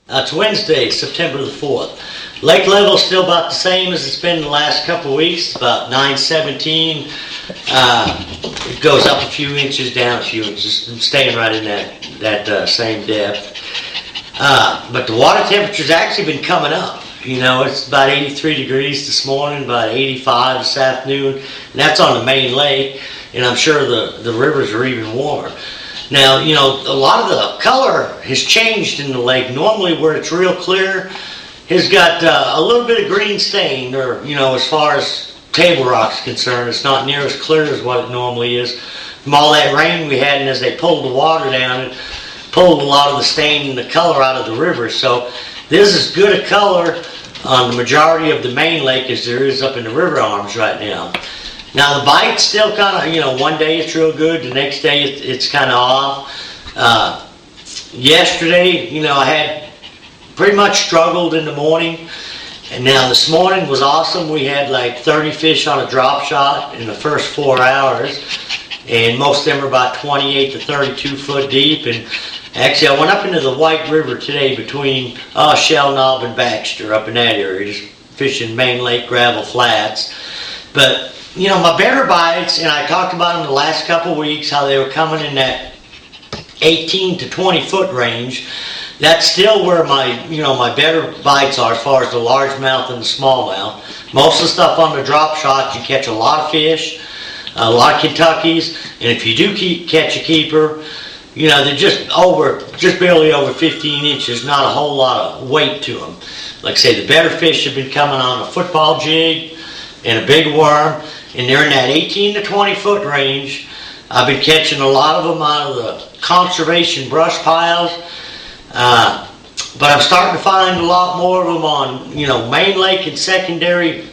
It's Wednesday, September the 4th. Lake level is still about the same as it's been the last couple of weeks, about 917. It goes up a few inches, down a few inches, and staying right in that same depth. But the water temperature's actually been coming up. You know, it's about 83 degrees this morning, about 85 this afternoon, and that's on the main lake, and I'm sure the rivers are even warmer. Now, you know, a lot of the color has changed in the lake. Normally where it's real clear, has got a little bit of green stain, or, you know, as far as table rock's concerned, it's not near as clear as what it normally is. From all that rain we had, and as they pulled the water down, it pulled a lot of the stain and the color out of the river. So there's as good a color on the majority of the main lake as there is up in the river arms right now. Now the bite's still kind of, you know, one day it's real good, the next day it's kind of off. Yesterday, you know, I had pretty much struggled in the morning, and now this morning was awesome. We had like 30 fish on a drop shot in the first 4 hours, and most of them are about 28 to 32 foot deep. And actually I went up into the White River today between Shell Knob and Baxter, up in that area, just fishing main lake gravel flats. But you know, my better bites, and I talked about them the last couple of weeks, how they were coming in that 18 to 20 foot range. That's still where my, you know, my better bites are as far as the largemouth and the smallmouth. Most of the stuff on the drop shots, you catch a lot of fish, a lot of Kentuckys, and if you do catch a keeper, you know, they're just barely over 15 inches, not a whole lot of weight to them. Like I say, the better fish have been coming on a football jig and a big worm, and they're in that 18 to 20 foot range. I've been catching a lot of them out of the conservation brush piles, but I'm starting to find a lot more of them on, you know, main lake and secondary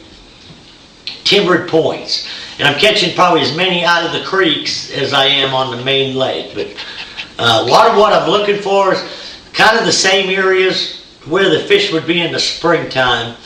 timbered points. And I'm catching probably as many out of the creeks as I am on the main lake. But a lot of what I'm looking for is kind of the same areas where the fish would be in the springtime,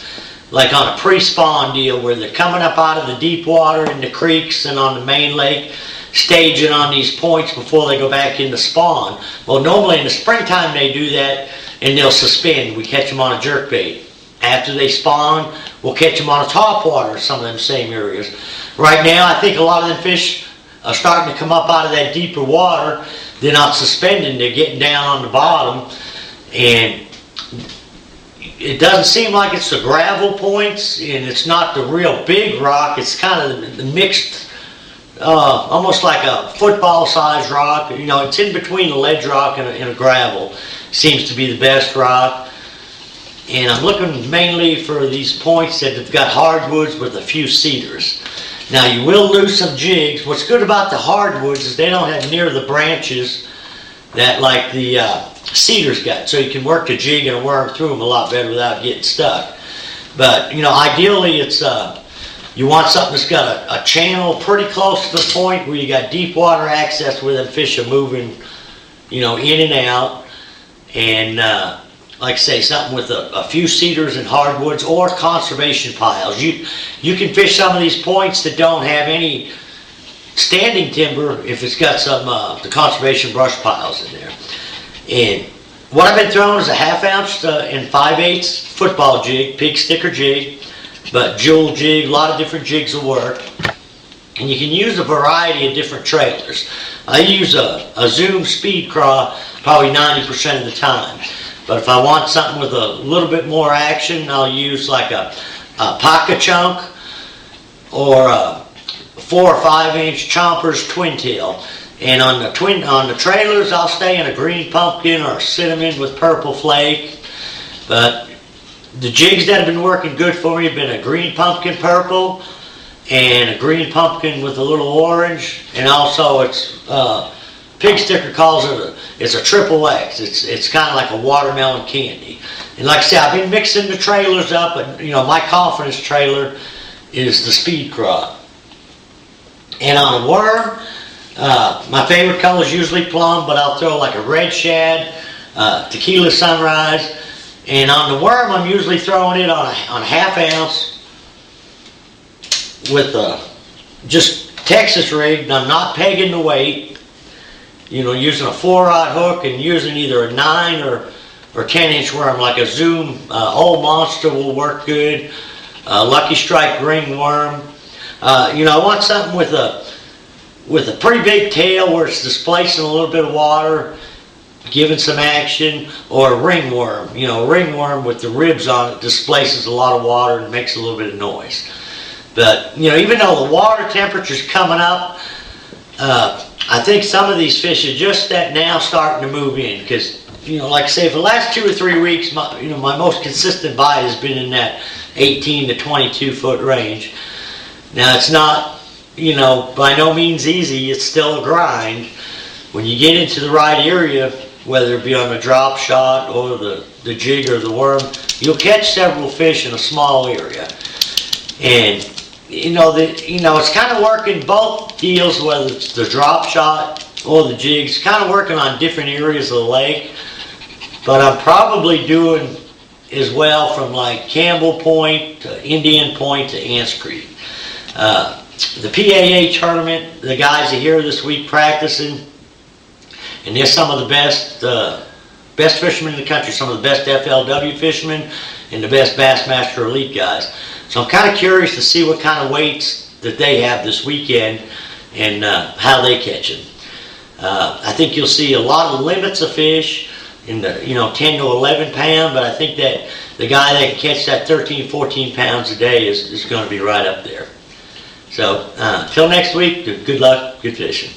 like on a pre-spawn deal where they're coming up out of the deep water in the creeks and on the main lake, staging on these points before they go back into spawn. Well, normally in the springtime they do that, and they'll suspend. We catch them on a jerkbait. After they spawn, we'll catch them on a topwater, some of them same areas. Right now, I think a lot of them fish are starting to come up out of that deeper water. They're not suspending, they're getting down on the bottom, and it doesn't seem like it's the gravel points, and it's not the real big rock. It's kind of the mixed, almost like a football sized rock. You know, it's in between a ledge rock and a gravel. Seems to be the best rock. And I'm looking mainly for these points that have got hardwoods with a few cedars. Now you will lose some jigs. What's good about the hardwoods is they don't have near the branches that like the cedars got, so you can work the jig and a worm through them a lot better without getting stuck. But you know, ideally it's you want something that's got a channel pretty close to the point where you got deep water access where the fish are moving, you know, in and out. And like I say, something with a few cedars and hardwoods or conservation piles. You can fish some of these points that don't have any standing timber if it's got some the conservation brush piles in there. And what I've been throwing is a 1/2 ounce and 5/8 football jig, pig sticker jig, but jewel jig, a lot of different jigs will work. And you can use a variety of different trailers. I use a Zoom speed craw probably 90% of the time. But if I want something with a little bit more action, I'll use like a pocket chunk or a 4 or 5 inch Chompers twin tail. And on the trailers, I'll stay in a green pumpkin or cinnamon with purple flake. But the jigs that have been working good for me have been a green pumpkin purple and a green pumpkin with a little orange, and also it's Pig Sticker calls it it's a triple X. It's kind of like a watermelon candy. And like I said, I've been mixing the trailers up, but you know, my confidence trailer is the Speed Craw. And on a worm, my favorite color is usually plum, but I'll throw like a red shad, tequila sunrise, and on the worm I'm usually throwing it on a 1/2 ounce with just Texas rigged. I'm not pegging the weight, you know, using a 4-rod hook and using either a 9 or or 10-inch worm, like a Zoom Old Monster will work good. Lucky Strike ringworm. You know, I want something with a pretty big tail where it's displacing a little bit of water, giving some action, or a ringworm. You know, a ringworm with the ribs on it displaces a lot of water and makes a little bit of noise. But, you know, even though the water temperature's coming up, I think some of these fish are just that now starting to move in, because, you know, like I say, for the last 2 or 3 weeks, my most consistent bite has been in that 18 to 22 foot range. Now, it's not, you know, by no means easy. It's still a grind. When you get into the right area, whether it be on the drop shot or the jig or the worm, you'll catch several fish in a small area. And you know, it's kind of working both deals, whether it's the drop shot or the jigs, kind of working on different areas of the lake. But I'm probably doing as well from like Campbell Point to Indian Point to Ants Creek. The PAA tournament, the guys are here this week practicing, and they're some of the best fishermen in the country, some of the best FLW fishermen and the best Bassmaster Elite guys. So I'm kind of curious to see what kind of weights that they have this weekend and how they catch them. I think you'll see a lot of limits of fish in the 10 to 11 pound, but I think that the guy that can catch that 13, 14 pounds a day is going to be right up there. So, till next week, good luck, good fishing.